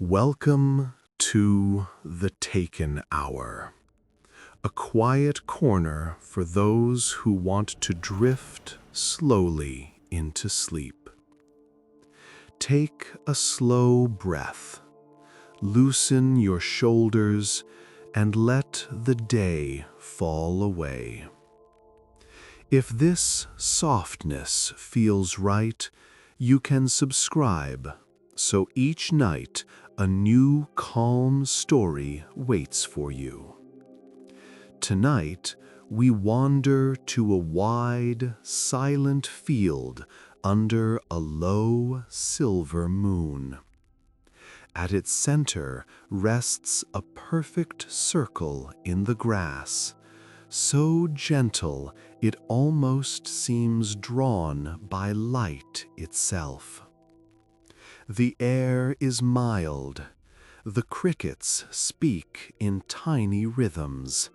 Welcome to the Taken Hour, a quiet corner for those who want to drift slowly into sleep. Take a slow breath, loosen your shoulders, and let the day fall away. If this softness feels right, you can subscribe, so each night a new calm story waits for you. Tonight, we wander to a wide, silent field under a low silver moon. At its center rests a perfect circle in the grass, so gentle it almost seems drawn by light itself. The air is mild, the crickets speak in tiny rhythms,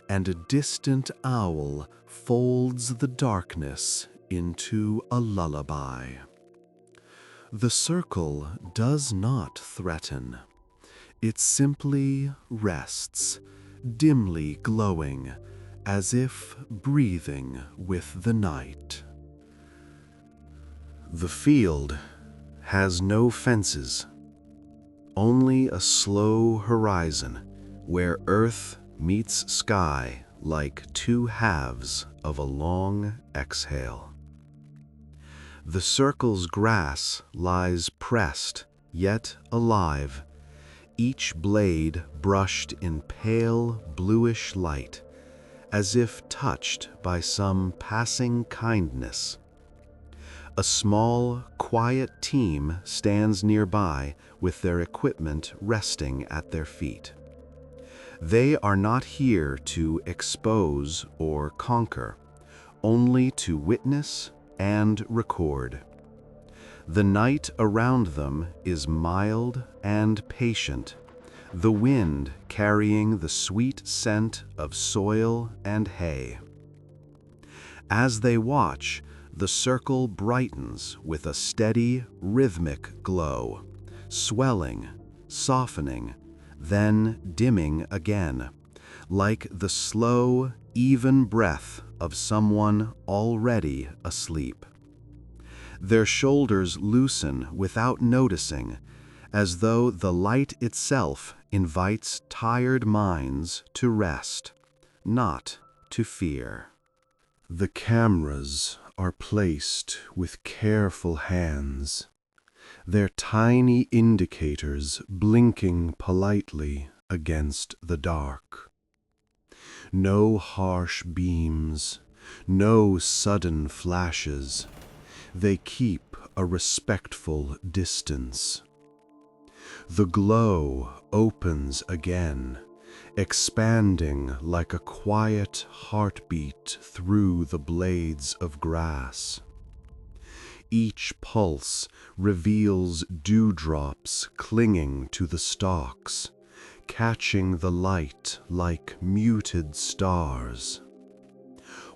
and a distant owl folds the darkness into a lullaby. The circle does not threaten. It simply rests, dimly glowing, as if breathing with the night. The field has no fences, only a slow horizon where earth meets sky like two halves of a long exhale. The circle's grass lies pressed, yet alive, each blade brushed in pale bluish light, as if touched by some passing kindness. A small, quiet team stands nearby with their equipment resting at their feet. They are not here to expose or conquer, only to witness and record. The night around them is mild and patient, the wind carrying the sweet scent of soil and hay. As they watch, the circle brightens with a steady, rhythmic glow, swelling, softening, then dimming again, like the slow, even breath of someone already asleep. Their shoulders loosen without noticing, as though the light itself invites tired minds to rest, not to fear. The cameras are placed with careful hands, their tiny indicators blinking politely against the dark. No harsh beams, no sudden flashes. They keep a respectful distance. The glow opens again, expanding like a quiet heartbeat through the blades of grass. Each pulse reveals dewdrops clinging to the stalks, catching the light like muted stars.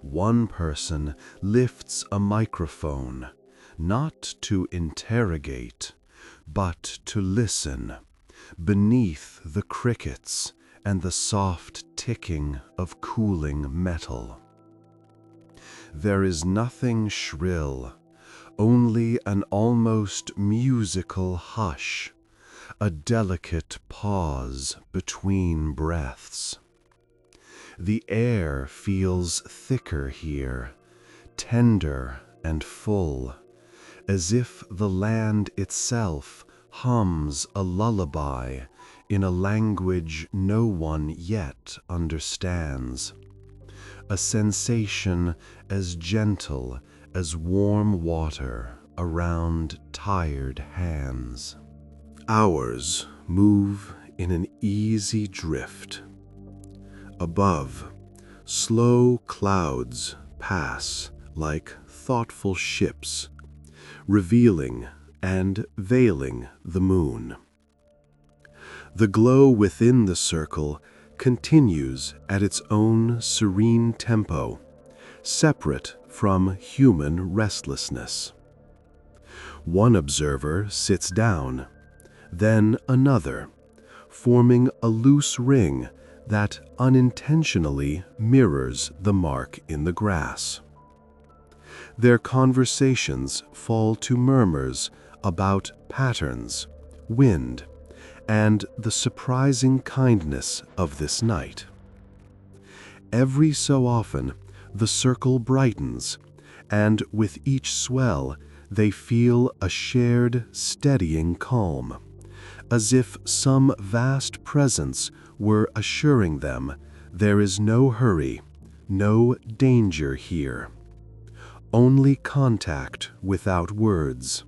One person lifts a microphone, not to interrogate, but to listen, beneath the crickets and the soft ticking of cooling metal. There is nothing shrill, only an almost musical hush, a delicate pause between breaths. The air feels thicker here, tender and full, as if the land itself hums a lullaby in a language no one yet understands, a sensation as gentle as warm water around tired hands. Hours move in an easy drift. Above, slow clouds pass like thoughtful ships, revealing and veiling the moon. The glow within the circle continues at its own serene tempo, separate from human restlessness. One observer sits down, then another, forming a loose ring that unintentionally mirrors the mark in the grass. Their conversations fall to murmurs about patterns, wind, and the surprising kindness of this night. Every so often, the circle brightens, and with each swell, they feel a shared, steadying calm, as if some vast presence were assuring them there is no hurry, no danger here. Only contact without words,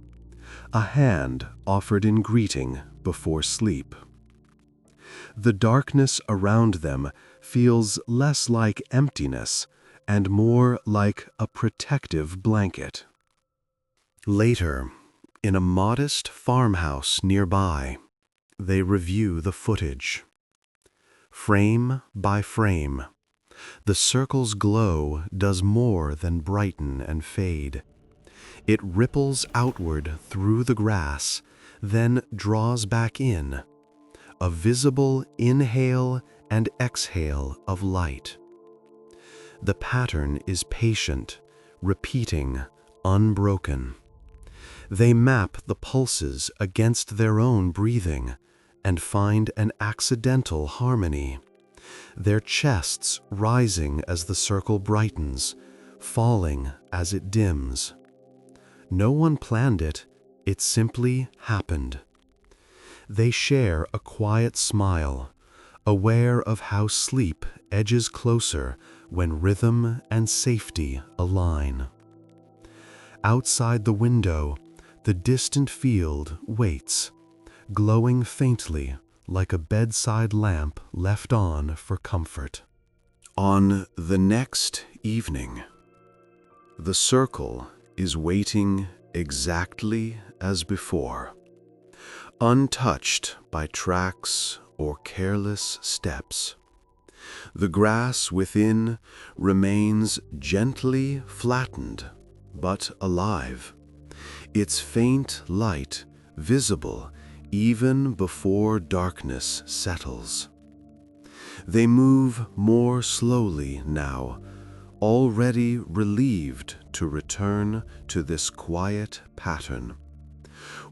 a hand offered in greeting before sleep. The darkness around them feels less like emptiness and more like a protective blanket. Later, in a modest farmhouse nearby, they review the footage. Frame by frame, the circle's glow does more than brighten and fade. It ripples outward through the grass, then draws back in, a visible inhale and exhale of light. The pattern is patient, repeating, unbroken. They map the pulses against their own breathing and find an accidental harmony, their chests rising as the circle brightens, falling as it dims. No one planned it, it simply happened. They share a quiet smile, aware of how sleep edges closer when rhythm and safety align. Outside the window, the distant field waits, glowing faintly like a bedside lamp left on for comfort. On the next evening, the circle is waiting exactly as before, untouched by tracks or careless steps. The grass within remains gently flattened but alive, its faint light visible even before darkness settles. They move more slowly now, already relieved to return to this quiet pattern.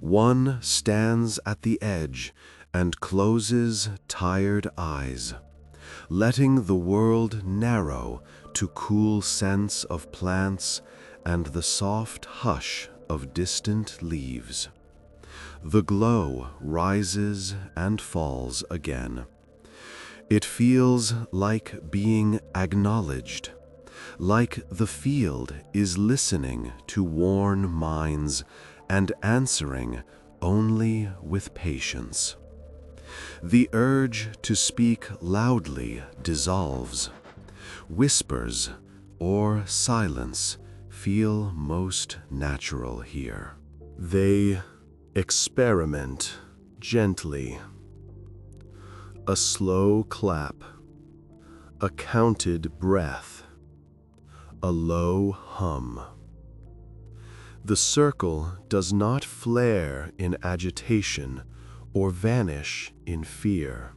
One stands at the edge and closes tired eyes, letting the world narrow to cool scents of plants and the soft hush of distant leaves. The glow rises and falls again. It feels like being acknowledged, like the field is listening to worn minds and answering only with patience. The urge to speak loudly dissolves. Whispers or silence feel most natural here. They experiment gently. A slow clap, a counted breath, a low hum. The circle does not flare in agitation or vanish in fear.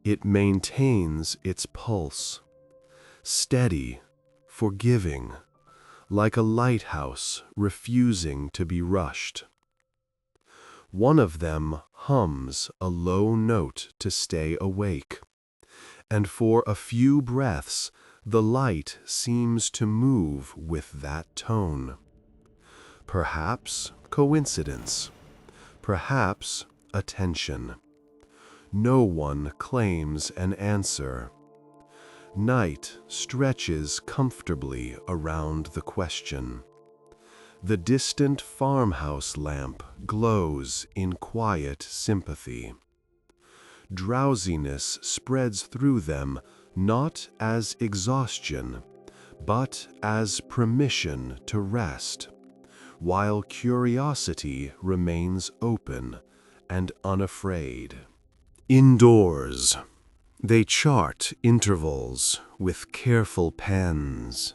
It maintains its pulse, steady, forgiving, like a lighthouse refusing to be rushed. One of them hums a low note to stay awake, and for a few breaths the light seems to move with that tone. Perhaps coincidence, perhaps attention. No one claims an answer. Night stretches comfortably around the question. The distant farmhouse lamp glows in quiet sympathy. Drowsiness spreads through them not as exhaustion, but as permission to rest, while curiosity remains open and unafraid. Indoors, they chart intervals with careful pens.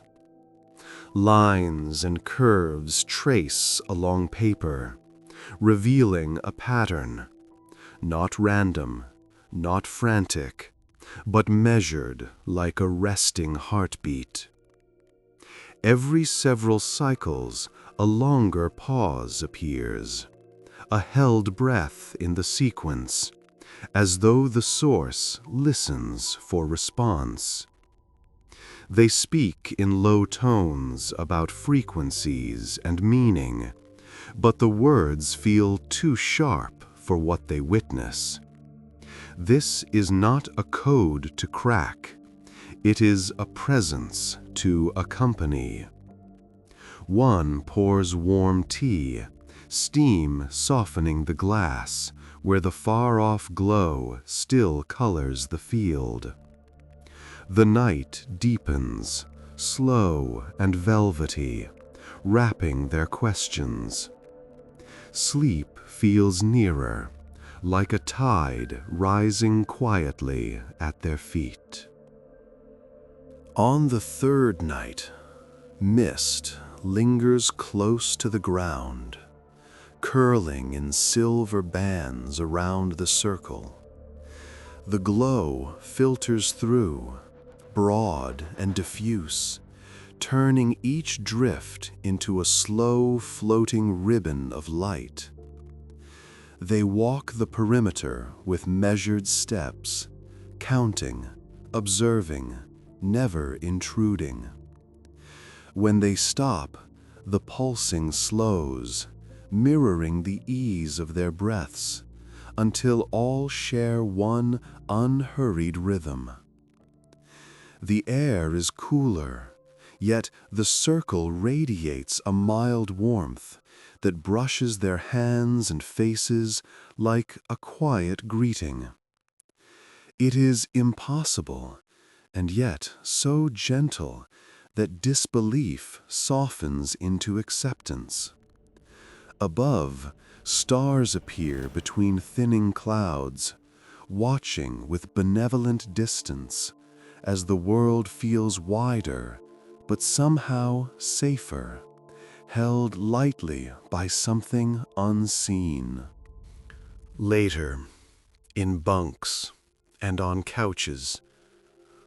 Lines and curves trace along paper, revealing a pattern, not random, not frantic, but measured like a resting heartbeat. Every several cycles, a longer pause appears, a held breath in the sequence, as though the source listens for response. They speak in low tones about frequencies and meaning, but the words feel too sharp for what they witness. This is not a code to crack. It is a presence to accompany. One pours warm tea, steam softening the glass, where the far-off glow still colors the field. The night deepens, slow and velvety, wrapping their questions. Sleep feels nearer, like a tide rising quietly at their feet. On the third night, mist lingers close to the ground, curling in silver bands around the circle. The glow filters through, broad and diffuse, turning each drift into a slow floating ribbon of light. They walk the perimeter with measured steps, counting, observing, never intruding. When they stop, the pulsing slows, mirroring the ease of their breaths, until all share one unhurried rhythm. The air is cooler, yet the circle radiates a mild warmth that brushes their hands and faces like a quiet greeting. It is impossible, and yet so gentle that disbelief softens into acceptance. Above, stars appear between thinning clouds, watching with benevolent distance as the world feels wider, but somehow safer, held lightly by something unseen. Later, in bunks and on couches,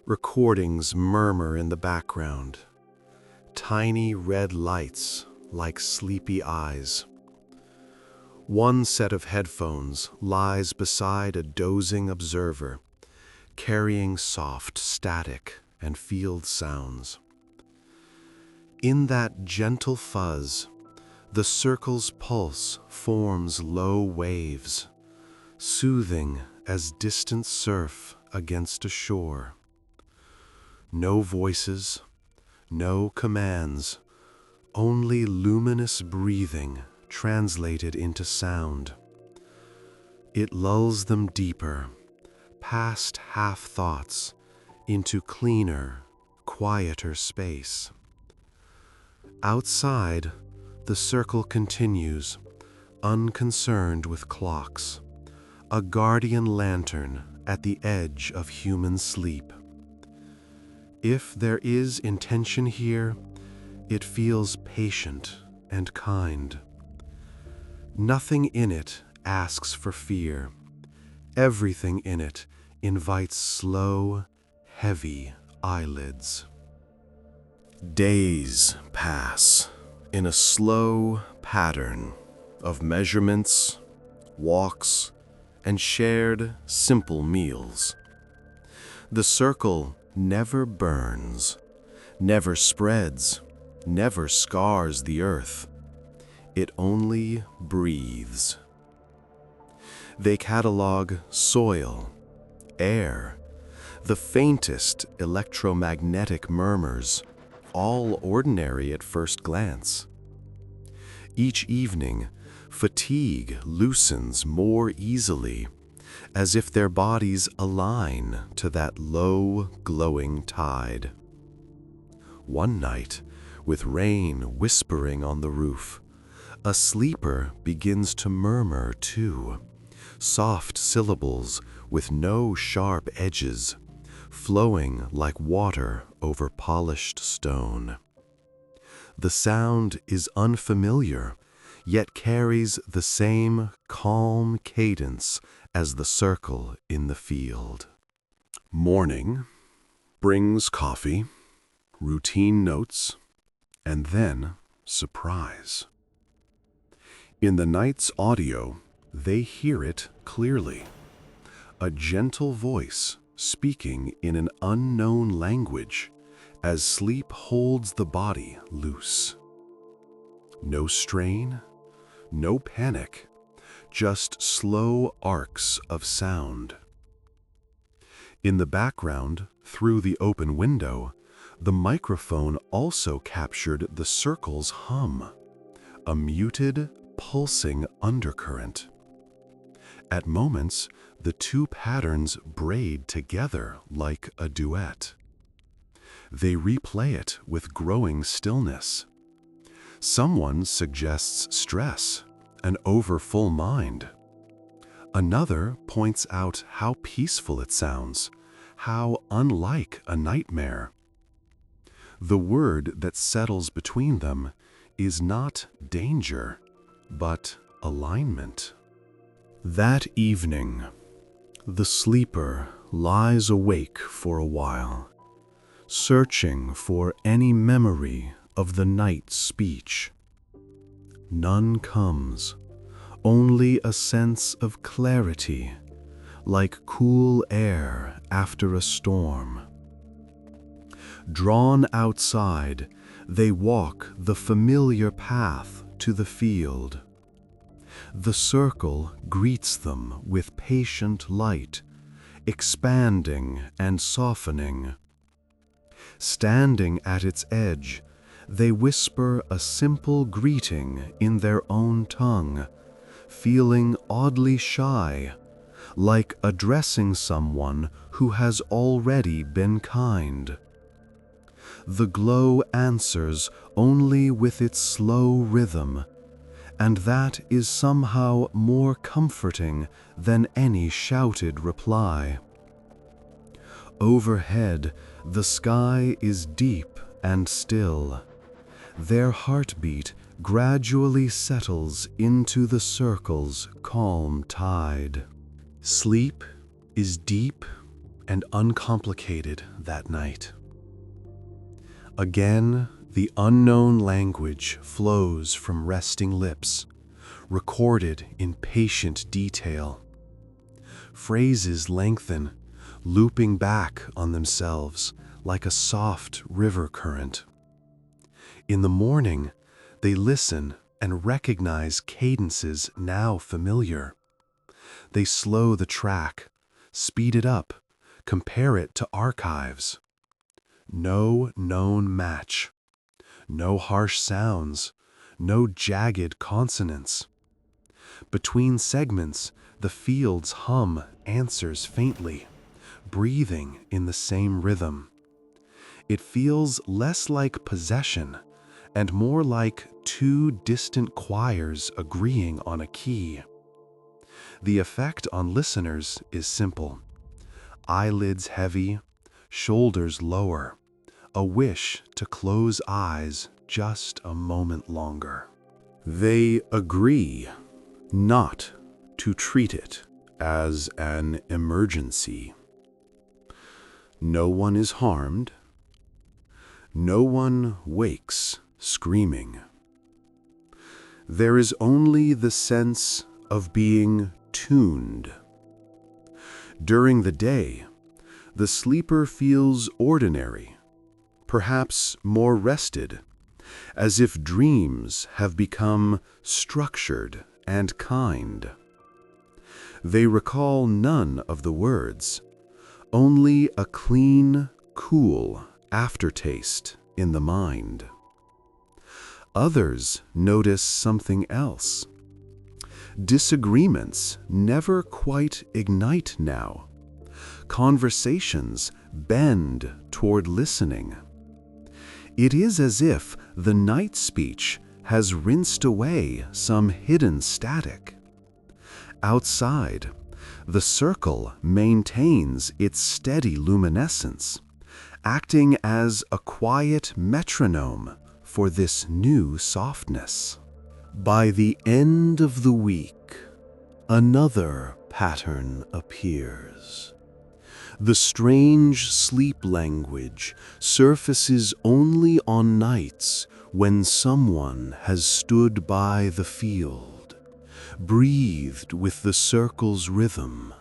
recordings murmur in the background, tiny red lights like sleepy eyes. One set of headphones lies beside a dozing observer, carrying soft static and field sounds. In that gentle fuzz, the circle's pulse forms low waves, soothing as distant surf against a shore. No voices, no commands, only luminous breathing translated into sound. It lulls them deeper, past half-thoughts, into cleaner, quieter space. Outside, the circle continues, unconcerned with clocks, a guardian lantern at the edge of human sleep. If there is intention here, it feels patient and kind. Nothing in it asks for fear. Everything in it invites slow, heavy eyelids. Days pass in a slow pattern of measurements, walks, and shared simple meals. The circle never burns, never spreads, never scars the earth. It only breathes. They catalog soil, air, the faintest electromagnetic murmurs, all ordinary at first glance. Each evening, fatigue loosens more easily, as if their bodies align to that low, glowing tide. One night, with rain whispering on the roof, a sleeper begins to murmur too, soft syllables with no sharp edges, flowing like water over polished stone. The sound is unfamiliar, yet carries the same calm cadence as the circle in the field. Morning brings coffee, routine notes, and then surprise. In the night's audio, they hear it clearly. A gentle voice speaking in an unknown language as sleep holds the body loose. No strain, no panic, just slow arcs of sound. In the background, through the open window, the microphone also captured the circle's hum, a muted, pulsing undercurrent. At moments, the two patterns braid together like a duet. They replay it with growing stillness. Someone suggests stress, an overfull mind. Another points out how peaceful it sounds, how unlike a nightmare. The word that settles between them is not danger, but alignment. That evening, the sleeper lies awake for a while, searching for any memory of the night's speech. None comes, only a sense of clarity, like cool air after a storm. Drawn outside, they walk the familiar path to the field. The circle greets them with patient light, expanding and softening. Standing at its edge, they whisper a simple greeting in their own tongue, feeling oddly shy, like addressing someone who has already been kind. The glow answers only with its slow rhythm, and that is somehow more comforting than any shouted reply. Overhead, the sky is deep and still. Their heartbeat gradually settles into the circle's calm tide. Sleep is deep and uncomplicated that night. Again, the unknown language flows from resting lips, recorded in patient detail. Phrases lengthen, looping back on themselves like a soft river current. In the morning, they listen and recognize cadences now familiar. They slow the track, speed it up, compare it to archives. No known match. No harsh sounds, no jagged consonants. Between segments, the field's hum answers faintly, breathing in the same rhythm. It feels less like possession and more like two distant choirs agreeing on a key. The effect on listeners is simple. Eyelids heavy, shoulders lower, a wish to close eyes just a moment longer. They agree not to treat it as an emergency. No one is harmed. No one wakes screaming. There is only the sense of being tuned. During the day, the sleeper feels ordinary, perhaps more rested, as if dreams have become structured and kind. They recall none of the words, only a clean, cool aftertaste in the mind. Others notice something else. Disagreements never quite ignite now. Conversations bend toward listening. It is as if the night speech has rinsed away some hidden static. Outside, the circle maintains its steady luminescence, acting as a quiet metronome for this new softness. By the end of the week, another pattern appears. The strange sleep language surfaces only on nights when someone has stood by the field, breathed with the circle's rhythm,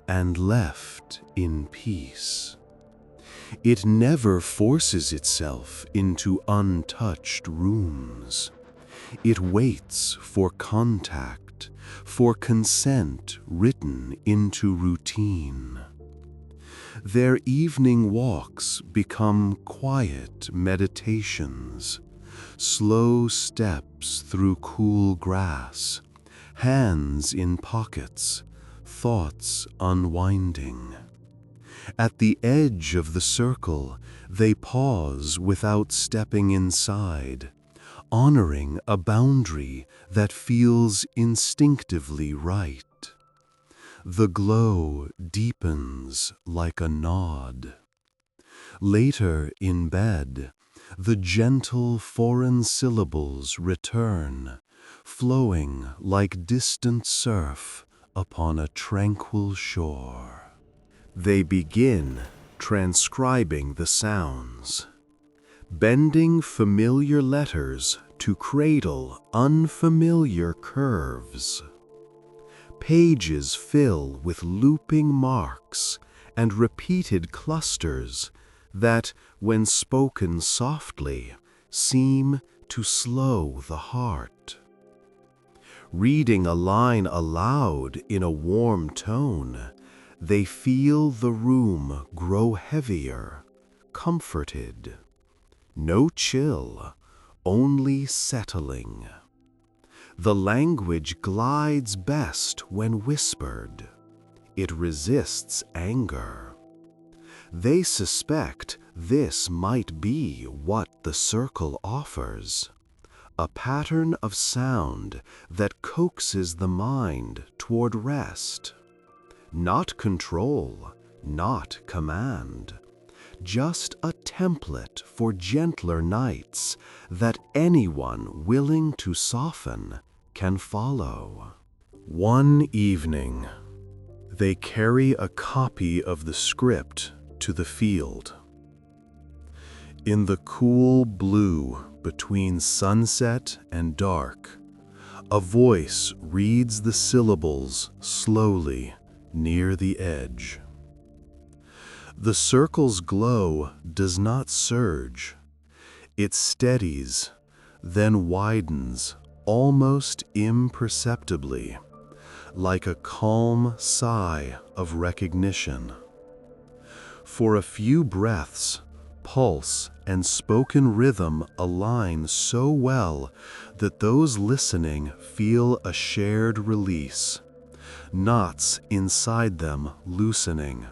and left in peace. It never forces itself into untouched rooms. It waits for contact, for consent written into routine. Their evening walks become quiet meditations, slow steps through cool grass, hands in pockets, thoughts unwinding. At the edge of the circle, they pause without stepping inside, honoring a boundary that feels instinctively right. The glow deepens like a nod. Later in bed, the gentle foreign syllables return, flowing like distant surf upon a tranquil shore. They begin transcribing the sounds, bending familiar letters to cradle unfamiliar curves. Pages fill with looping marks and repeated clusters that, when spoken softly, seem to slow the heart. Reading a line aloud in a warm tone, they feel the room grow heavier, comforted. No chill, only settling. The language glides best when whispered. It resists anger. They suspect this might be what the circle offers, a pattern of sound that coaxes the mind toward rest. Not control, not command, just a template for gentler nights that anyone willing to soften can follow. One evening, they carry a copy of the script to the field. In the cool blue between sunset and dark, a voice reads the syllables slowly near the edge. The circle's glow does not surge. It steadies, then widens almost imperceptibly, like a calm sigh of recognition. For a few breaths, pulse and spoken rhythm align so well that those listening feel a shared release, knots inside them loosening.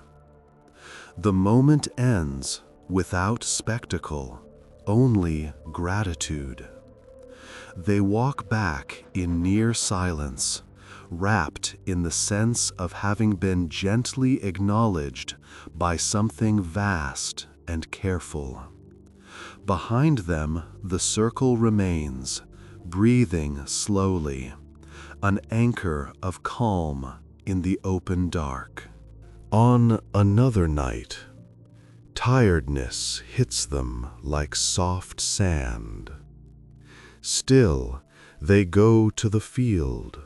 The moment ends without spectacle, only gratitude. They walk back in near silence, wrapped in the sense of having been gently acknowledged by something vast and careful. Behind them, the circle remains, breathing slowly, an anchor of calm in the open dark. On another night, tiredness hits them like soft sand. Still, they go to the field,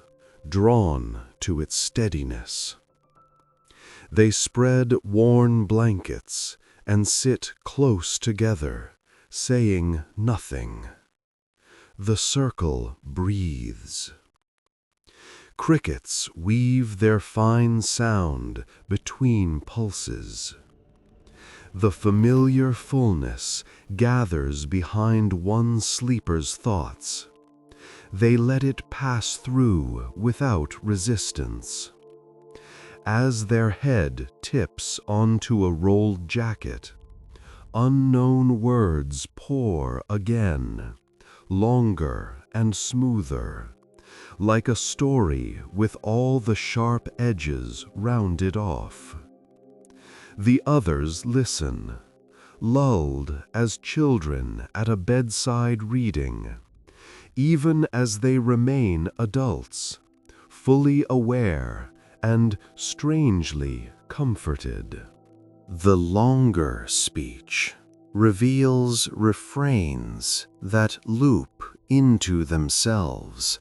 drawn to its steadiness. They spread worn blankets and sit close together, saying nothing. The circle breathes. Crickets weave their fine sound between pulses. The familiar fullness gathers behind one sleeper's thoughts. They let it pass through without resistance. As their head tips onto a rolled jacket, unknown words pour again, longer and smoother, like a story with all the sharp edges rounded off. The others listen, lulled as children at a bedside reading, even as they remain adults, fully aware and strangely comforted. The longer speech reveals refrains that loop into themselves,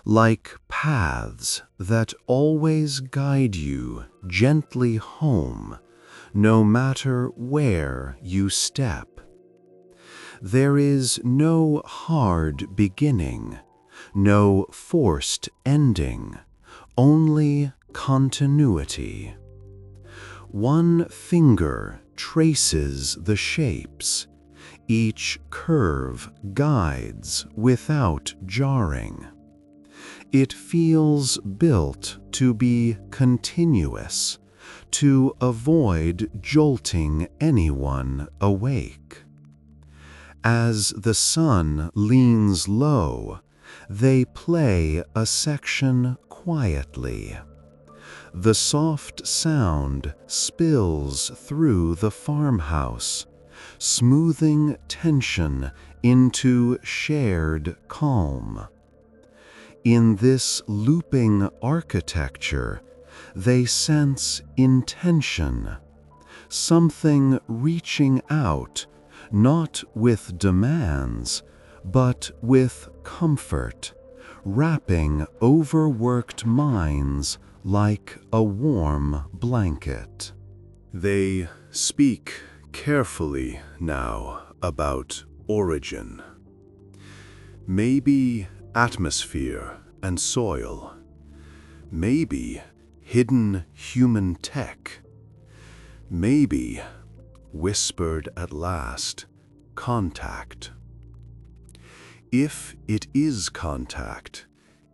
like paths that always guide you gently home, no matter where you step. There is no hard beginning, no forced ending, only continuity. One finger traces the shapes, each curve guides without jarring. It feels built to be continuous, to avoid jolting anyone awake. As the sun leans low, they play a section quietly. The soft sound spills through the farmhouse, smoothing tension into shared calm. In this looping architecture, they sense intention, something reaching out, not with demands, but with comfort, wrapping overworked minds like a warm blanket. They speak carefully now about origin. Maybe atmosphere and soil. Maybe hidden human tech. Maybe, whispered at last, contact. If it is contact,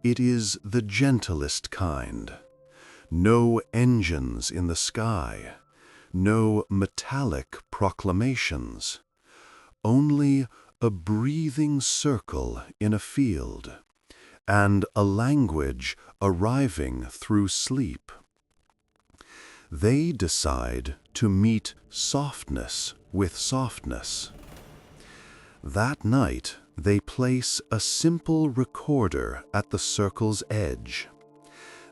it is the gentlest kind. No engines in the sky, no metallic proclamations, only a breathing circle in a field, and a language arriving through sleep. They decide to meet softness with softness. That night, they place a simple recorder at the circle's edge.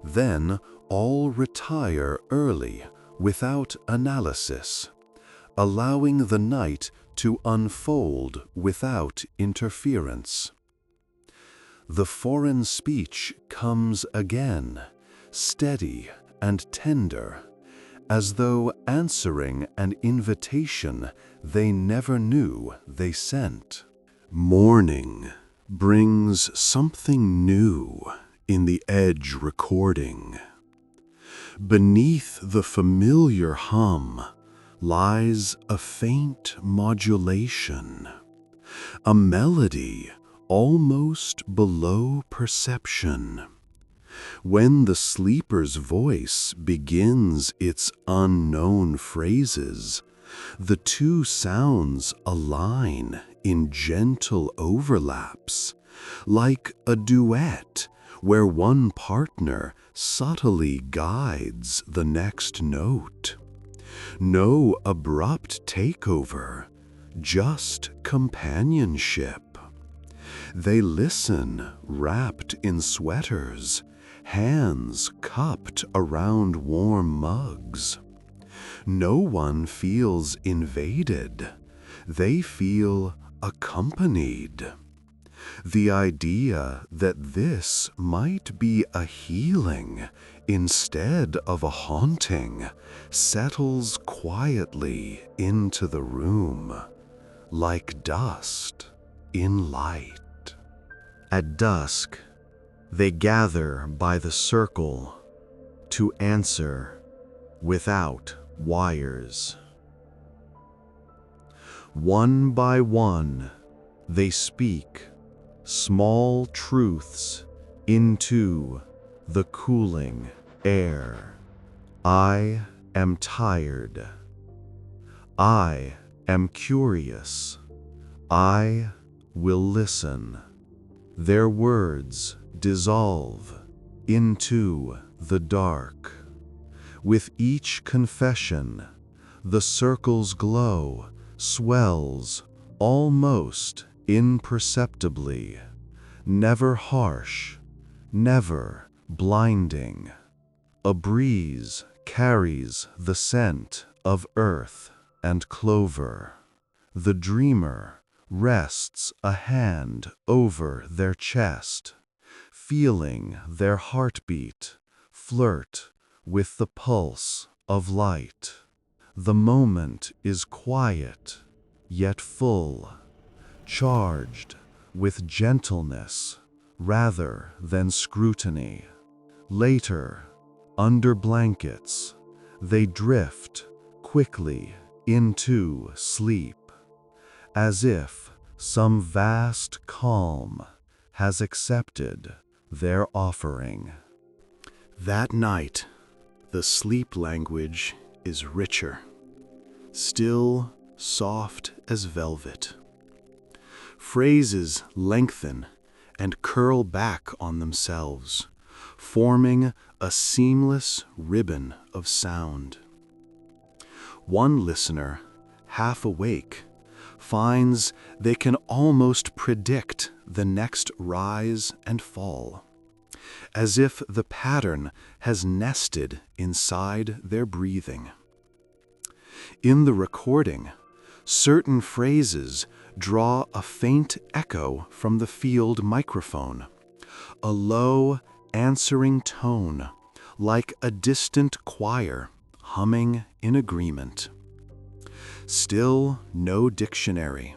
Then all retire early without analysis, allowing the night to unfold without interference. The foreign speech comes again, steady and tender, as though answering an invitation they never knew they sent. Morning brings something new in the edge recording. Beneath the familiar hum lies a faint modulation, a melody almost below perception. When the sleeper's voice begins its unknown phrases, the two sounds align in gentle overlaps, like a duet where one partner subtly guides the next note. No abrupt takeover, just companionship. They listen wrapped in sweaters, hands cupped around warm mugs. No one feels invaded. They feel accompanied. The idea that this might be a healing instead of a haunting settles quietly into the room, like dust in light. At dusk, they gather by the circle to answer without wires. One by one, they speak small truths into the cooling air. I am tired. I am curious. I will listen. Their words dissolve into the dark. With each confession, the circle's glow swells almost imperceptibly, never harsh, never blinding. A breeze carries the scent of earth and clover. The dreamer rests a hand over their chest, feeling their heartbeat flirt with the pulse of light. The moment is quiet, yet full, charged with gentleness rather than scrutiny. Later, under blankets, they drift quickly into sleep, as if some vast calm has accepted their offering. That night, the sleep language is richer, still soft as velvet. Phrases lengthen and curl back on themselves, forming a seamless ribbon of sound. One listener, half awake, finds they can almost predict the next rise and fall, as if the pattern has nested inside their breathing. In the recording, certain phrases draw a faint echo from the field microphone, a low, answering tone, like a distant choir humming in agreement. Still no dictionary,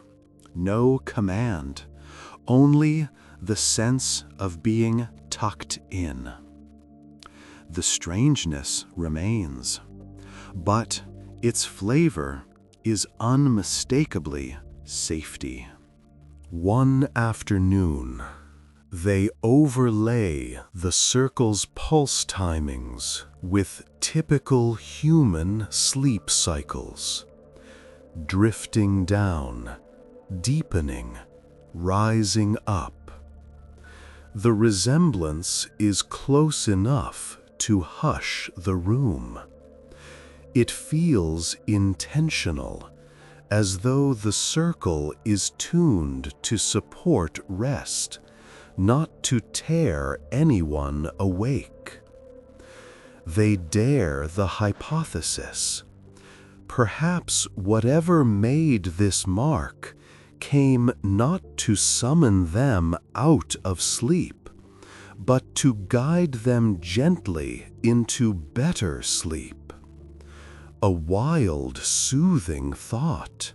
no command, only the sense of being tucked in. The strangeness remains, but its flavor is unmistakably safety. One afternoon, they overlay the circle's pulse timings with typical human sleep cycles, drifting down, deepening, rising up. The resemblance is close enough to hush the room. It feels intentional, as though the circle is tuned to support rest, not to tear anyone awake. They dare the hypothesis. Perhaps whatever made this mark came not to summon them out of sleep, but to guide them gently into better sleep. A wild, soothing thought.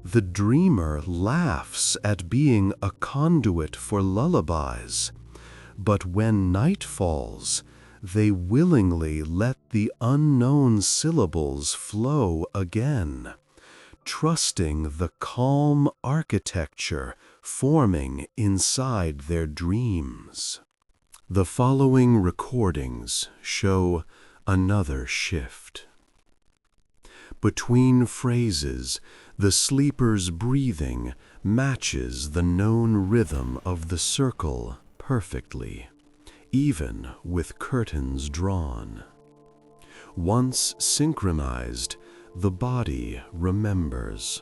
The dreamer laughs at being a conduit for lullabies, but when night falls, they willingly let the unknown syllables flow again, trusting the calm architecture forming inside their dreams. The following recordings show another shift. Between phrases, the sleeper's breathing matches the known rhythm of the circle perfectly, even with curtains drawn. Once synchronized, the body remembers.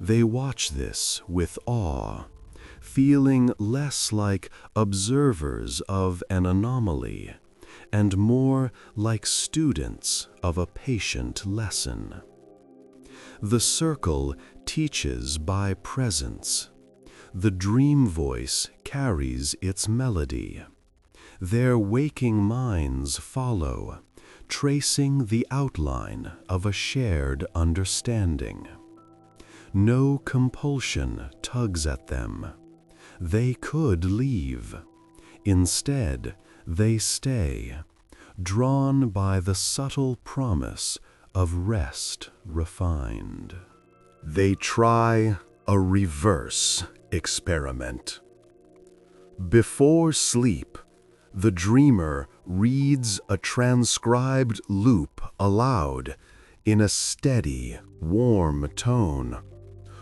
They watch this with awe, feeling less like observers of an anomaly and more like students of a patient lesson. The circle teaches by presence. The dream voice carries its melody. Their waking minds follow, tracing the outline of a shared understanding. No compulsion tugs at them. They could leave. Instead, they stay, drawn by the subtle promise of rest refined. They try a reverse experiment. Before sleep, the dreamer reads a transcribed loop aloud in a steady, warm tone,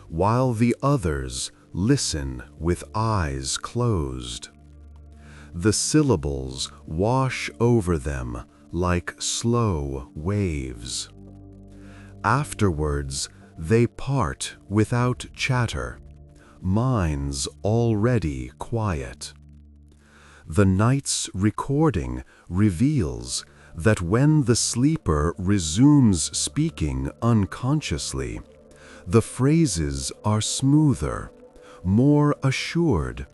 while the others listen with eyes closed. The syllables wash over them like slow waves. Afterwards, they part without chatter, minds already quiet. The night's recording reveals that when the sleeper resumes speaking unconsciously, the phrases are smoother, more assured,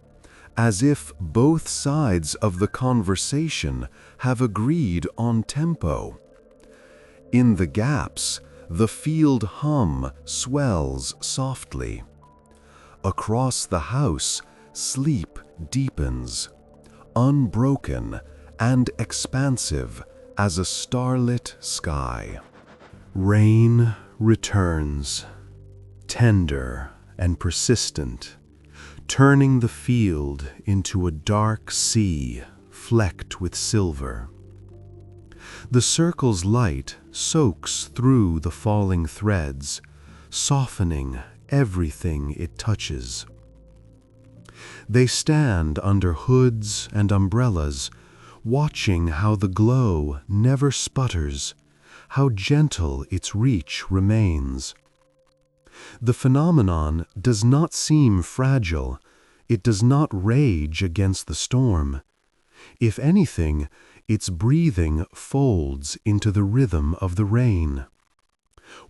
as if both sides of the conversation have agreed on tempo. In the gaps, the field hum swells softly. Across the house, sleep deepens, unbroken and expansive as a starlit sky. Rain returns, tender and persistent, turning the field into a dark sea flecked with silver. The circle's light soaks through the falling threads, softening everything it touches. They stand under hoods and umbrellas, watching how the glow never sputters, how gentle its reach remains. The phenomenon does not seem fragile. It does not rage against the storm. If anything, its breathing folds into the rhythm of the rain.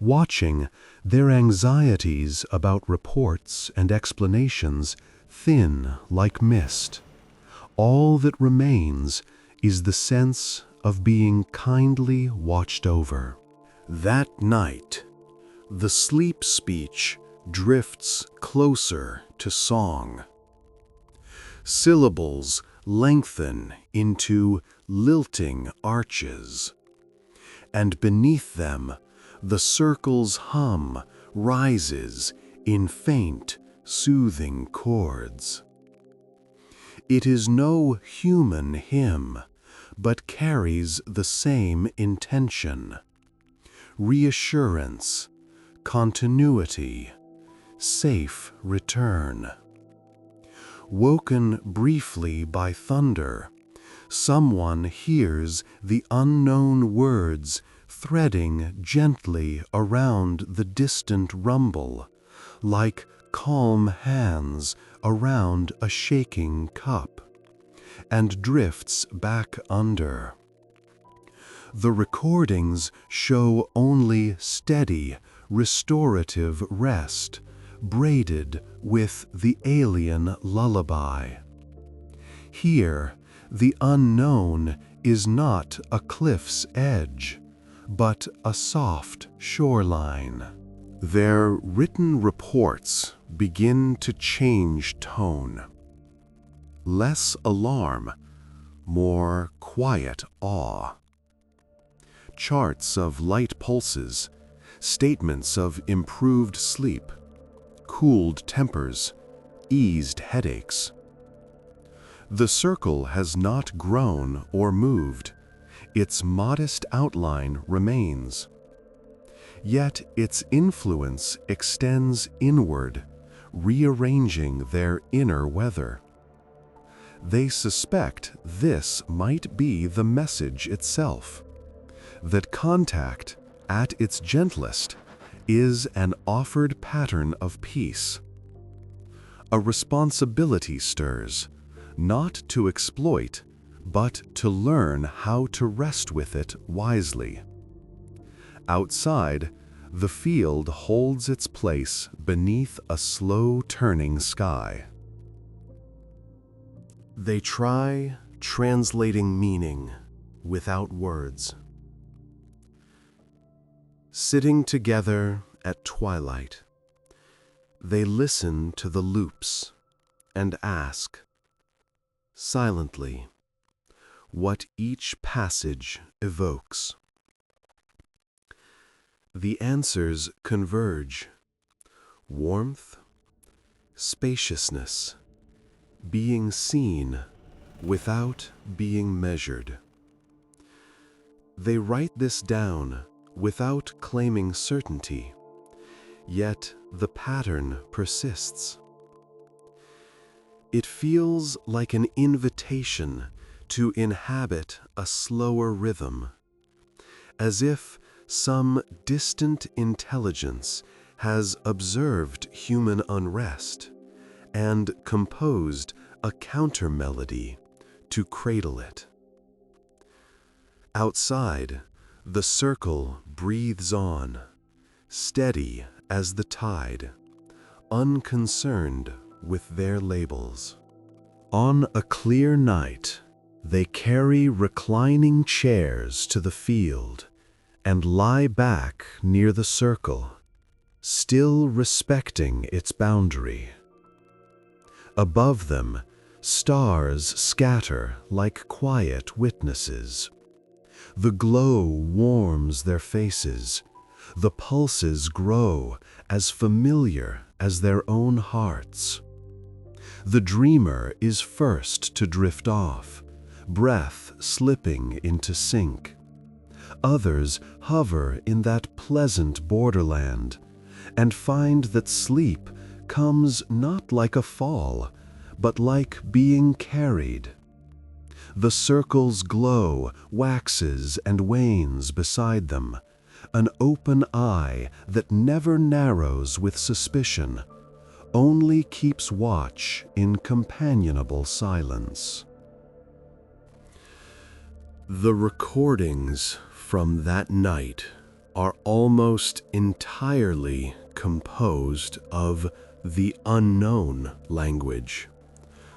Watching, their anxieties about reports and explanations thin like mist. All that remains is the sense of being kindly watched over. That night, the sleep speech drifts closer to song. Syllables lengthen into lilting arches, and beneath them, the circle's hum rises in faint, soothing chords. It is no human hymn, but carries the same intention: reassurance, continuity, safe return. Woken briefly by thunder, someone hears the unknown words threading gently around the distant rumble, like calm hands around a shaking cup, and drifts back under. The recordings show only steady, restorative rest, braided with the alien lullaby. Here, the unknown is not a cliff's edge, but a soft shoreline. Their written reports begin to change tone. Less alarm, more quiet awe. Charts of light pulses, statements of improved sleep, cooled tempers, eased headaches. The circle has not grown or moved. Its modest outline remains. Yet its influence extends inward, rearranging their inner weather. They suspect this might be the message itself, that contact, at its gentlest, is an offered pattern of peace. A responsibility stirs, not to exploit, but to learn how to rest with it wisely. Outside, the field holds its place beneath a slow-turning sky. They try translating meaning without words. Sitting together at twilight, they listen to the loops and ask, silently, what each passage evokes. The answers converge: warmth, spaciousness, being seen without being measured. They write this down without claiming certainty, yet the pattern persists. It feels like an invitation to inhabit a slower rhythm, as if some distant intelligence has observed human unrest and composed a counter-melody to cradle it. Outside, the circle breathes on, steady as the tide, unconcerned with their labels. On a clear night, they carry reclining chairs to the field and lie back near the circle, still respecting its boundary. Above them, stars scatter like quiet witnesses. The glow warms their faces. The pulses grow as familiar as their own hearts. The dreamer is first to drift off, breath slipping into sync. Others hover in that pleasant borderland and find that sleep comes not like a fall, but like being carried. The circle's glow waxes and wanes beside them, an open eye that never narrows with suspicion, only keeps watch in companionable silence. The recordings from that night are almost entirely composed of the unknown language,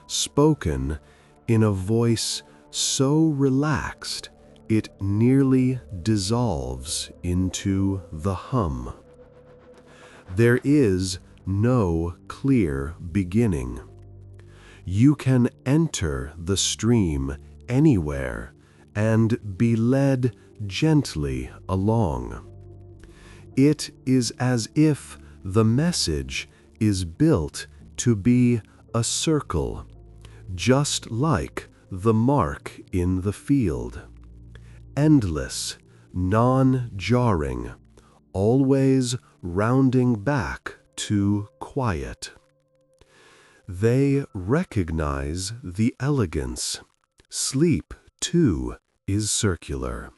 spoken in a voice so relaxed it nearly dissolves into the hum. There is no clear beginning. You can enter the stream anywhere and be led gently along. It is as if the message is built to be a circle, just like the mark in the field. Endless, non-jarring, always rounding back to quiet. They recognize the elegance. Sleep, too, is circular.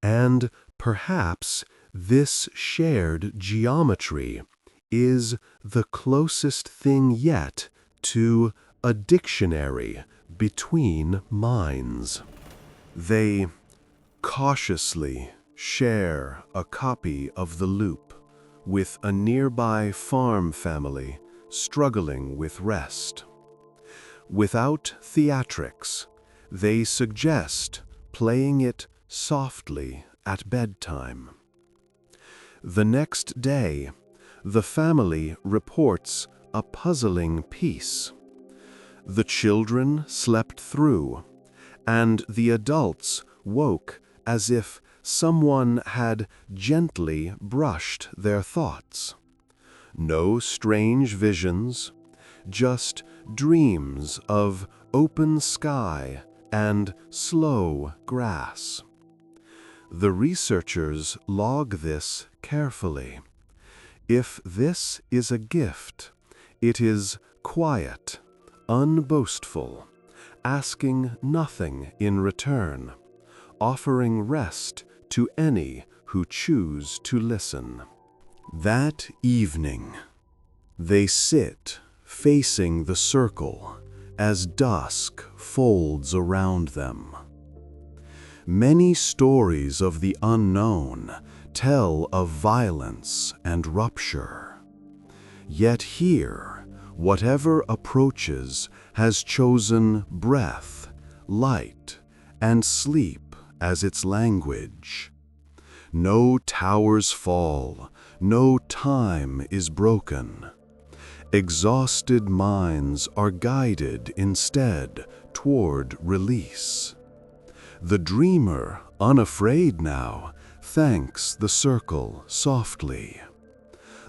And perhaps this shared geometry is the closest thing yet to a dictionary between minds. They cautiously share a copy of the loop with a nearby farm family struggling with rest. Without theatrics, they suggest playing it softly at bedtime. The next day, the family reports a puzzling piece. The children slept through, and the adults woke as if someone had gently brushed their thoughts. No strange visions, just dreams of open sky and slow grass. The researchers log this carefully. If this is a gift, it is quiet, unboastful, asking nothing in return, offering rest to any who choose to listen. That evening, they sit facing the circle as dusk folds around them. Many stories of the unknown tell of violence and rupture. Yet here, whatever approaches has chosen breath, light, and sleep as its language. No towers fall, no time is broken. Exhausted minds are guided instead toward release. The dreamer, unafraid now, thanks the circle softly.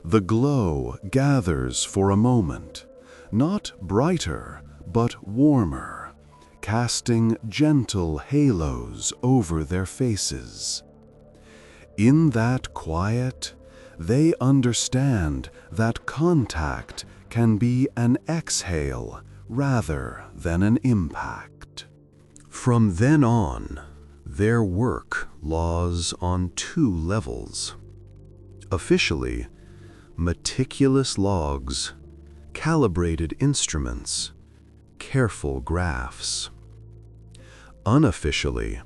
The glow gathers for a moment, not brighter, but warmer, casting gentle halos over their faces. In that quiet, they understand that contact can be an exhale rather than an impact. From then on, their work laws on two levels. Officially, meticulous logs, calibrated instruments, careful graphs. Unofficially,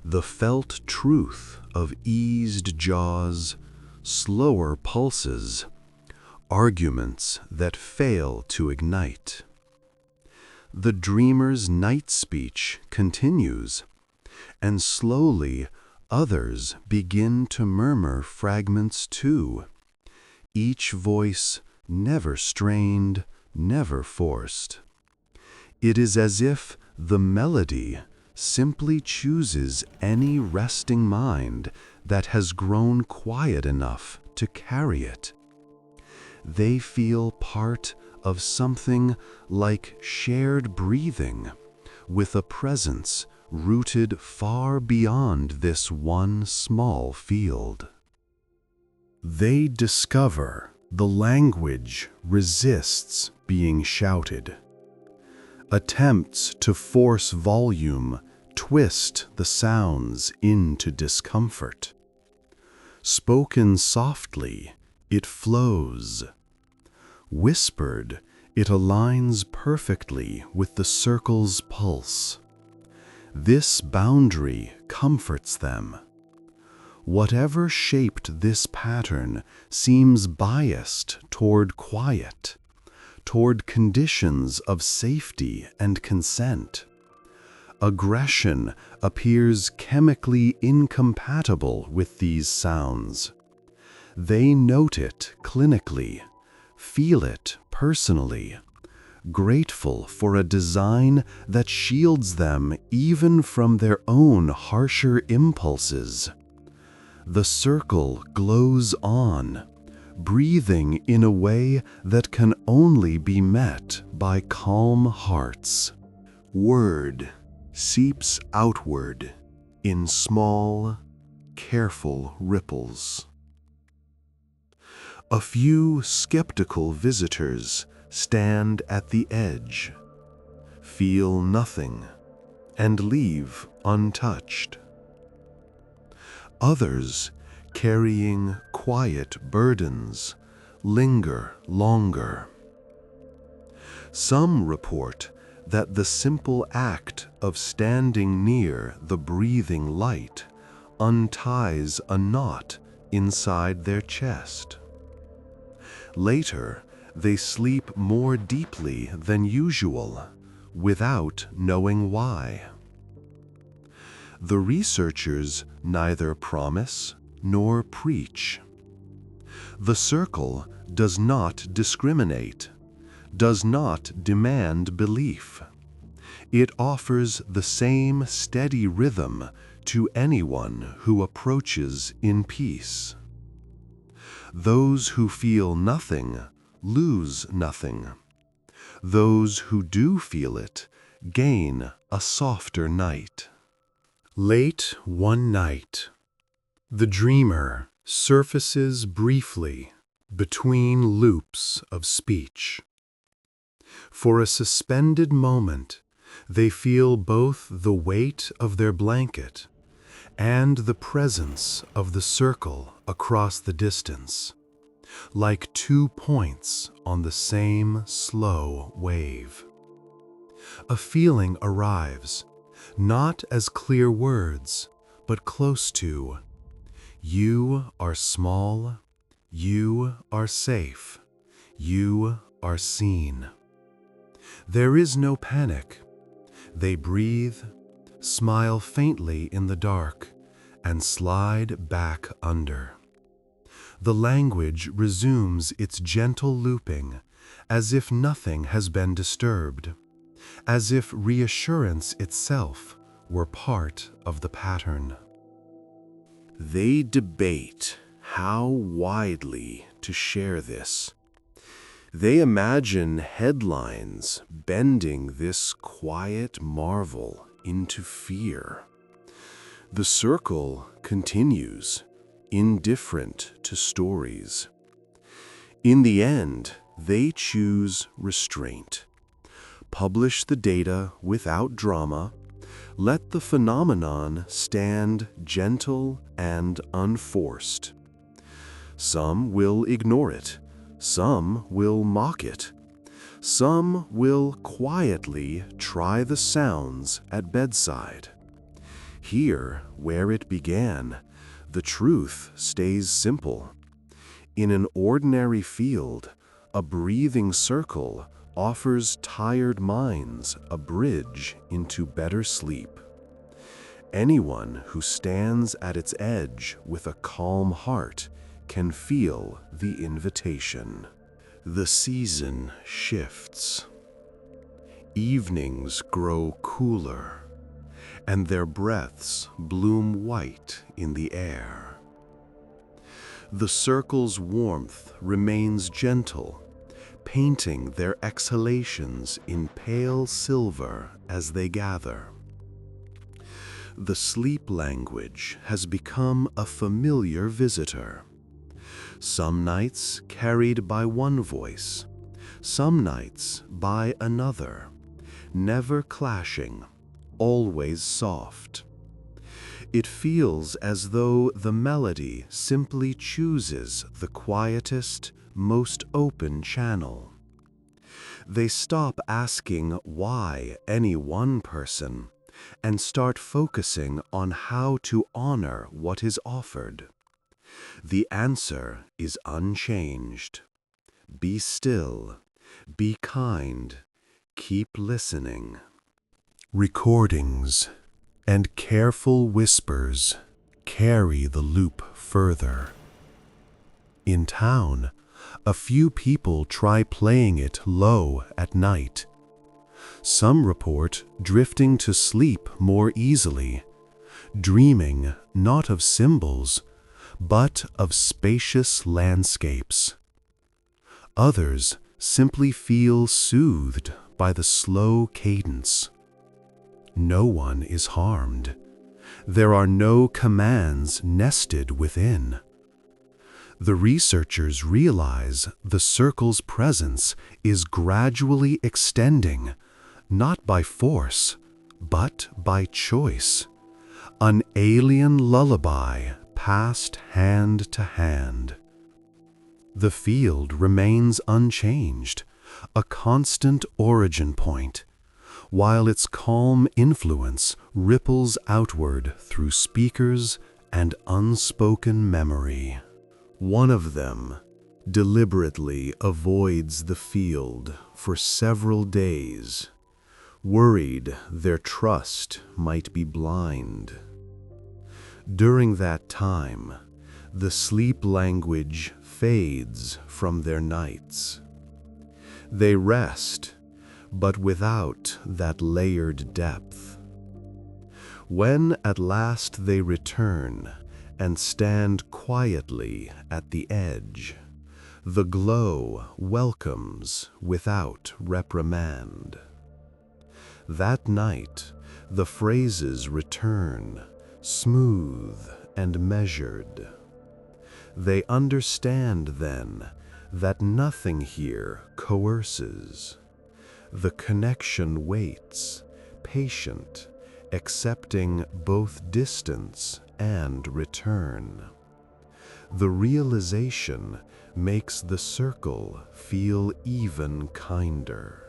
the felt truth of eased jaws, slower pulses, arguments that fail to ignite. The dreamer's night speech continues, and slowly others begin to murmur fragments too, each voice never strained, never forced. It is as if the melody simply chooses any resting mind that has grown quiet enough to carry it. They feel part of something like shared breathing, with a presence rooted far beyond this one small field. They discover the language resists being shouted. Attempts to force volume twist the sounds into discomfort. Spoken softly, it flows. Whispered, it aligns perfectly with the circle's pulse. This boundary comforts them. Whatever shaped this pattern seems biased toward quiet, toward conditions of safety and consent. Aggression appears chemically incompatible with these sounds. They note it clinically, feel it personally, grateful for a design that shields them even from their own harsher impulses. The circle glows on, breathing in a way that can only be met by calm hearts. Word seeps outward in small, careful ripples. A few skeptical visitors stand at the edge, feel nothing, and leave untouched. Others, carrying quiet burdens, linger longer. Some report that the simple act of standing near the breathing light unties a knot inside their chest. Later, they sleep more deeply than usual, without knowing why. The researchers neither promise nor preach. The circle does not discriminate, does not demand belief. It offers the same steady rhythm to anyone who approaches in peace. Those who feel nothing lose nothing. Those who do feel it gain a softer night. Late one night, the dreamer surfaces briefly between loops of speech. For a suspended moment, they feel both the weight of their blanket and the presence of the circle across the distance, like 2 points on the same slow wave. A feeling arrives, not as clear words, but close to, "You are small, you are safe, you are seen." There is no panic. They breathe, smile faintly in the dark, and slide back under. The language resumes its gentle looping, as if nothing has been disturbed, as if reassurance itself were part of the pattern. They debate how widely to share this. They imagine headlines bending this quiet marvel into fear. The circle continues, indifferent to stories. In the end, they choose restraint. Publish the data without drama. Let the phenomenon stand gentle and unforced. Some will ignore it. Some will mock it. Some will quietly try the sounds at bedside. Here, where it began, the truth stays simple. In an ordinary field, a breathing circle offers tired minds a bridge into better sleep. Anyone who stands at its edge with a calm heart can feel the invitation. The season shifts. Evenings grow cooler, and their breaths bloom white in the air. The circle's warmth remains gentle, painting their exhalations in pale silver as they gather. The sleep language has become a familiar visitor. Some nights carried by one voice, some nights by another, never clashing, always soft. It feels as though the melody simply chooses the quietest, most open channel. They stop asking why any one person and start focusing on how to honor what is offered. The answer is unchanged. Be still, be kind, keep listening. Recordings and careful whispers carry the loop further. In town, a few people try playing it low at night. Some report drifting to sleep more easily, dreaming not of symbols, but of spacious landscapes. Others simply feel soothed by the slow cadence. No one is harmed. There are no commands nested within. The researchers realize the circle's presence is gradually extending, not by force, but by choice. An alien lullaby passed hand to hand. The field remains unchanged, a constant origin point, while its calm influence ripples outward through speakers and unspoken memory. One of them deliberately avoids the field for several days, worried their trust might be blind. During that time, the sleep language fades from their nights. They rest, but without that layered depth. When at last they return and stand quietly at the edge, the glow welcomes without reprimand. That night, the phrases return, smooth and measured. They understand then that nothing here coerces. The connection waits, patient, accepting both distance and return. The realization makes the circle feel even kinder.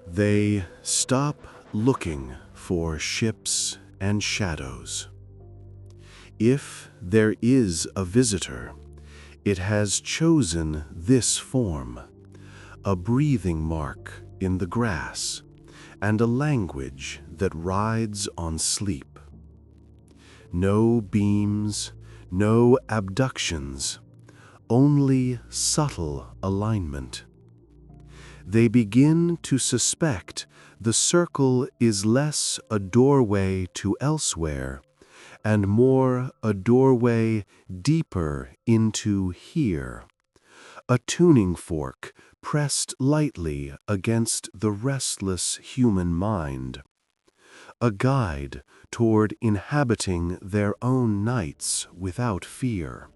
They stop looking for ships and shadows. If there is a visitor, it has chosen this form, a breathing mark in the grass, and a language that rides on sleep. No beams, no abductions, only subtle alignment. They begin to suspect the circle is less a doorway to elsewhere and more a doorway deeper into here, a tuning fork pressed lightly against the restless human mind, a guide toward inhabiting their own nights without fear.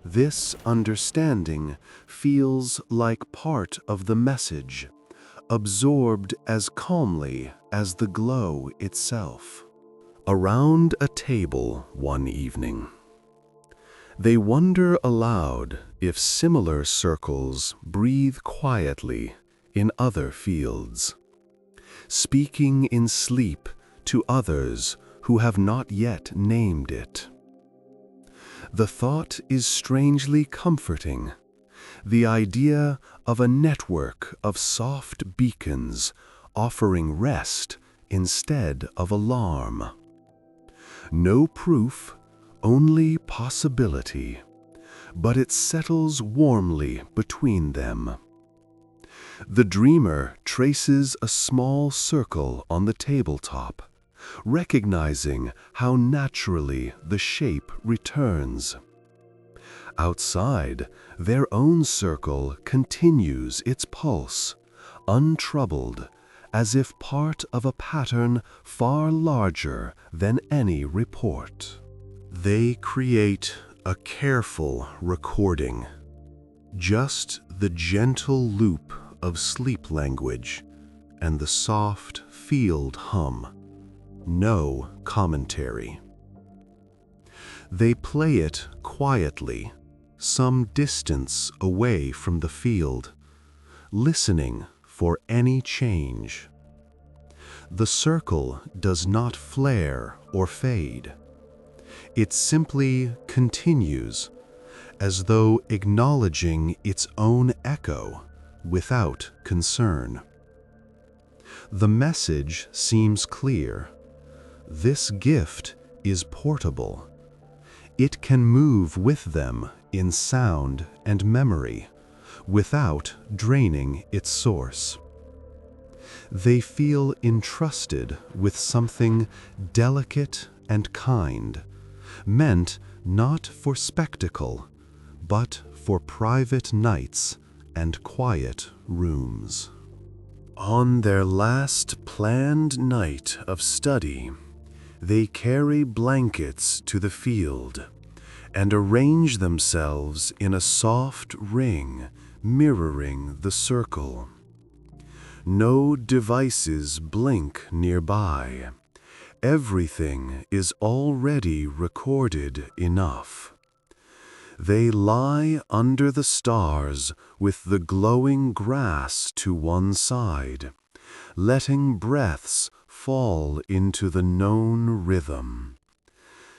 This understanding feels like part of the message, absorbed as calmly as the glow itself. Around a table one evening, they wonder aloud if similar circles breathe quietly in other fields, speaking in sleep to others who have not yet named it. The thought is strangely comforting, the idea of a network of soft beacons offering rest instead of alarm. No proof, only possibility, but it settles warmly between them. The dreamer traces a small circle on the tabletop, recognizing how naturally the shape returns. Outside, their own circle continues its pulse, untroubled, as if part of a pattern far larger than any report. They create a careful recording, just the gentle loop of sleep language and the soft field hum, no commentary. They play it quietly, some distance away from the field, listening for any change. The circle does not flare or fade. It simply continues, as though acknowledging its own echo without concern. The message seems clear. This gift is portable. It can move with them in sound and memory, without draining its source. They feel entrusted with something delicate and kind, meant not for spectacle, but for private nights and quiet rooms. On their last planned night of study, they carry blankets to the field and arrange themselves in a soft ring mirroring the circle. No devices blink nearby. Everything is already recorded enough. They lie under the stars with the glowing grass to one side, letting breaths fall into the known rhythm.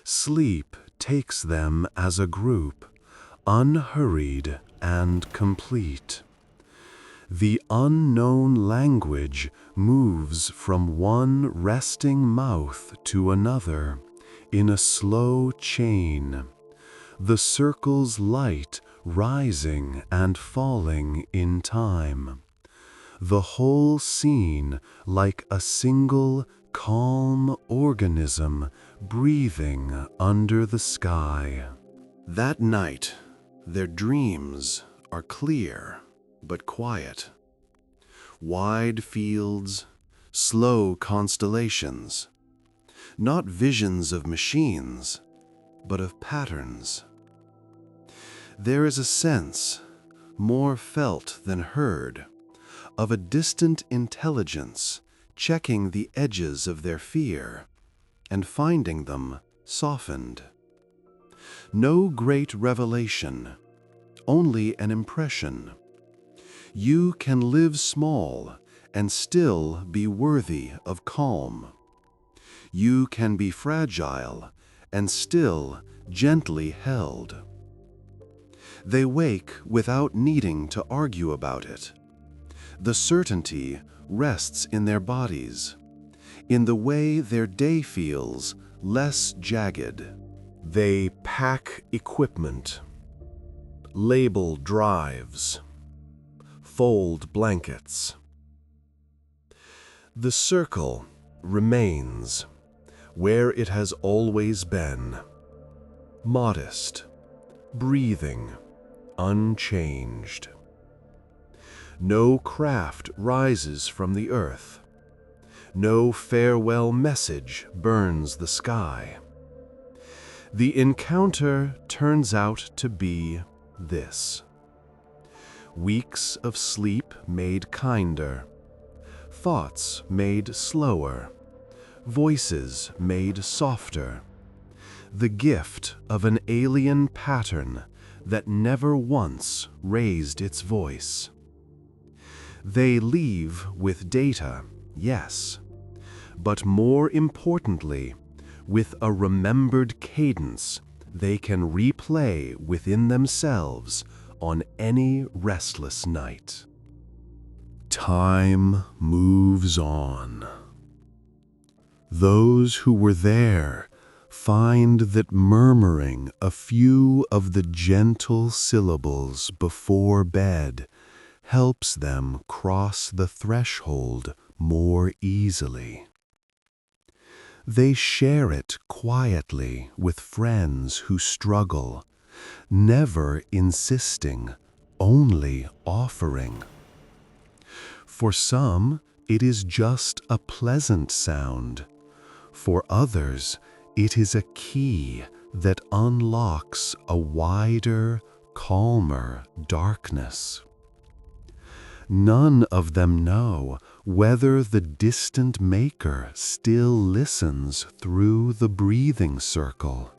Sleep takes them as a group, unhurried and complete. The unknown language moves from one resting mouth to another in a slow chain, the circle's light rising and falling in time. The whole scene like a single calm organism breathing under the sky. That night, their dreams are clear but quiet. Wide fields, slow constellations, not visions of machines, but of patterns. There is a sense, more felt than heard, of a distant intelligence checking the edges of their fear and finding them softened. No great revelation, only an impression. You can live small and still be worthy of calm. You can be fragile and still gently held. They wake without needing to argue about it. The certainty rests in their bodies, in the way their day feels less jagged. They pack equipment, label drives, fold blankets. The circle remains where it has always been, modest, breathing, unchanged. No craft rises from the earth. No farewell message burns the sky. The encounter turns out to be this: weeks of sleep made kinder, thoughts made slower, voices made softer, the gift of an alien pattern that never once raised its voice. They leave with data, yes, but more importantly, with a remembered cadence they can replay within themselves on any restless night. Time moves on. Those who were there find that murmuring a few of the gentle syllables before bed helps them cross the threshold more easily. They share it quietly with friends who struggle, never insisting, only offering. For some, it is just a pleasant sound. For others, it is a key that unlocks a wider, calmer darkness. None of them know whether the distant maker still listens through the breathing circle,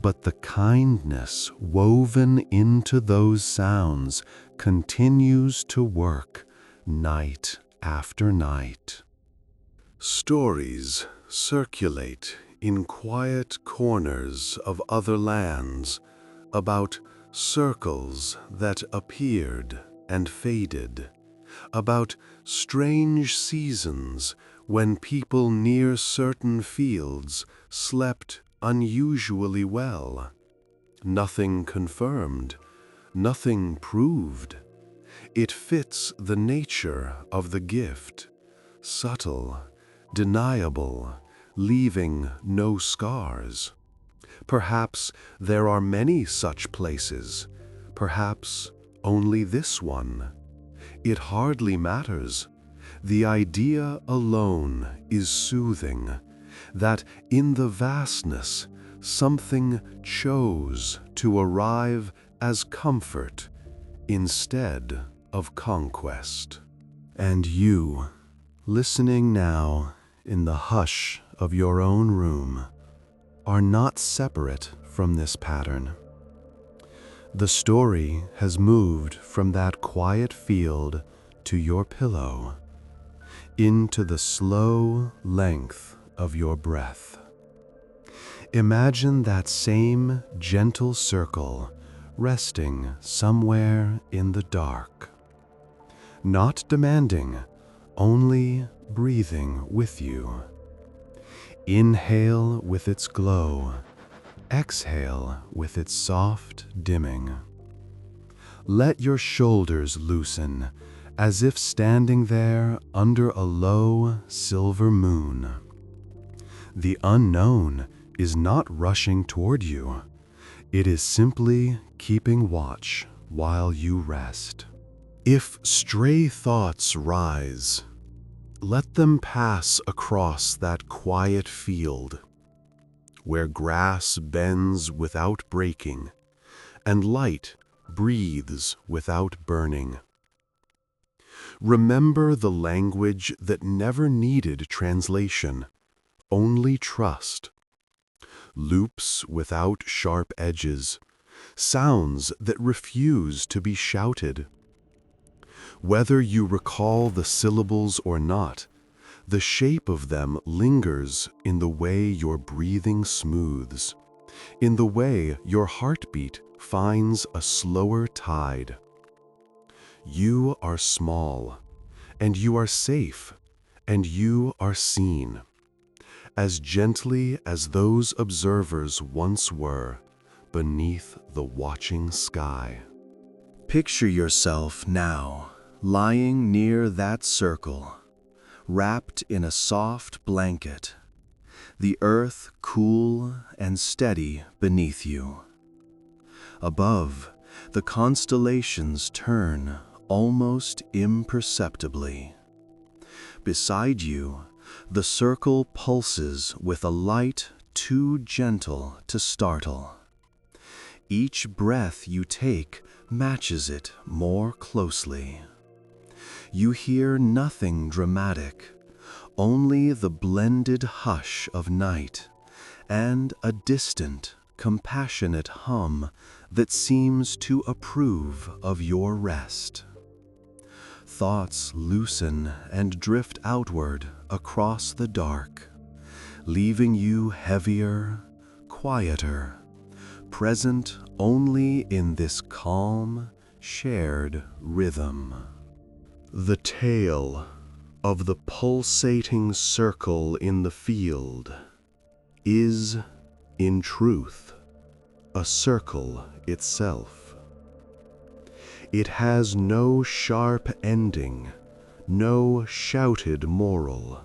but the kindness woven into those sounds continues to work night after night. Stories circulate in quiet corners of other lands about circles that appeared and faded, about strange seasons when people near certain fields slept unusually well. Nothing confirmed, nothing proved. It fits the nature of the gift, subtle, deniable, leaving no scars. Perhaps there are many such places, perhaps only this one. It hardly matters. The idea alone is soothing, that in the vastness something chose to arrive as comfort instead of conquest. And you, listening now in the hush of your own room, are not separate from this pattern. The story has moved from that quiet field to your pillow, into the slow length of your breath. Imagine that same gentle circle resting somewhere in the dark, not demanding, only breathing with you. Inhale with its glow, exhale with its soft dimming. Let your shoulders loosen, as if standing there under a low silver moon. The unknown is not rushing toward you. It is simply keeping watch while you rest. If stray thoughts rise, let them pass across that quiet field, where grass bends without breaking, and light breathes without burning. Remember the language that never needed translation, only trust. Loops without sharp edges, sounds that refuse to be shouted. Whether you recall the syllables or not, the shape of them lingers in the way your breathing smooths, in the way your heartbeat finds a slower tide. You are small, and you are safe, and you are seen, as gently as those observers once were beneath the watching sky. Picture yourself now lying near that circle, wrapped in a soft blanket, the earth cool and steady beneath you. Above, the constellations turn almost imperceptibly. Beside you, the circle pulses with a light too gentle to startle. Each breath you take matches it more closely. You hear nothing dramatic, only the blended hush of night and a distant, compassionate hum that seems to approve of your rest. Thoughts loosen and drift outward across the dark, leaving you heavier, quieter, present only in this calm, shared rhythm. The tale of the pulsating circle in the field is, in truth, a circle itself. It has no sharp ending, no shouted moral.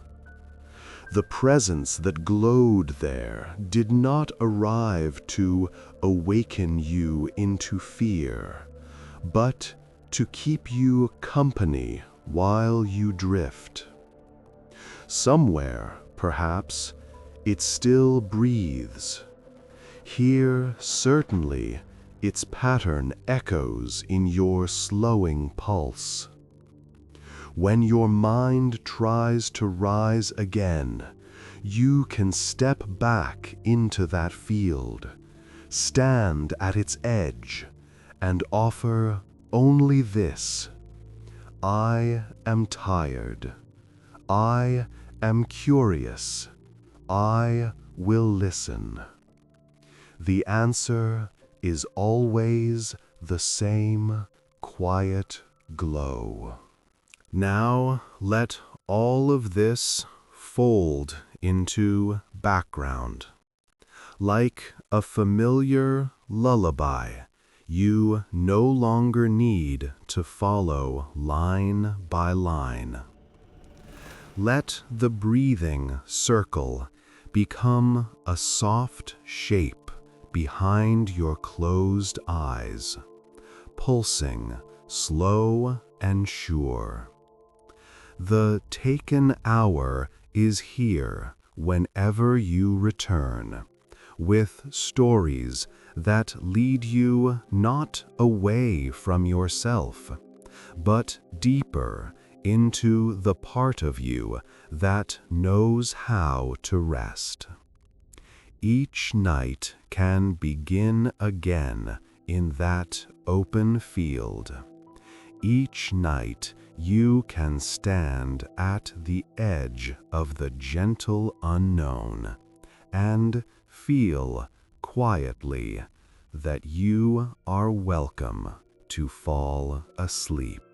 The presence that glowed there did not arrive to awaken you into fear, but to keep you company while you drift. Somewhere, perhaps, it still breathes. Here, certainly, its pattern echoes in your slowing pulse. When your mind tries to rise again, you can step back into that field, stand at its edge, and offer only this: I am tired. I am curious. I will listen. The answer is always the same quiet glow. Now let all of this fold into background. Like a familiar lullaby, you no longer need to follow line by line. Let the breathing circle become a soft shape behind your closed eyes, pulsing slow and sure. The taken hour is here whenever you return, with stories that lead you not away from yourself, but deeper into the part of you that knows how to rest. Each night can begin again in that open field. Each night you can stand at the edge of the gentle unknown and feel quietly that you are welcome to fall asleep.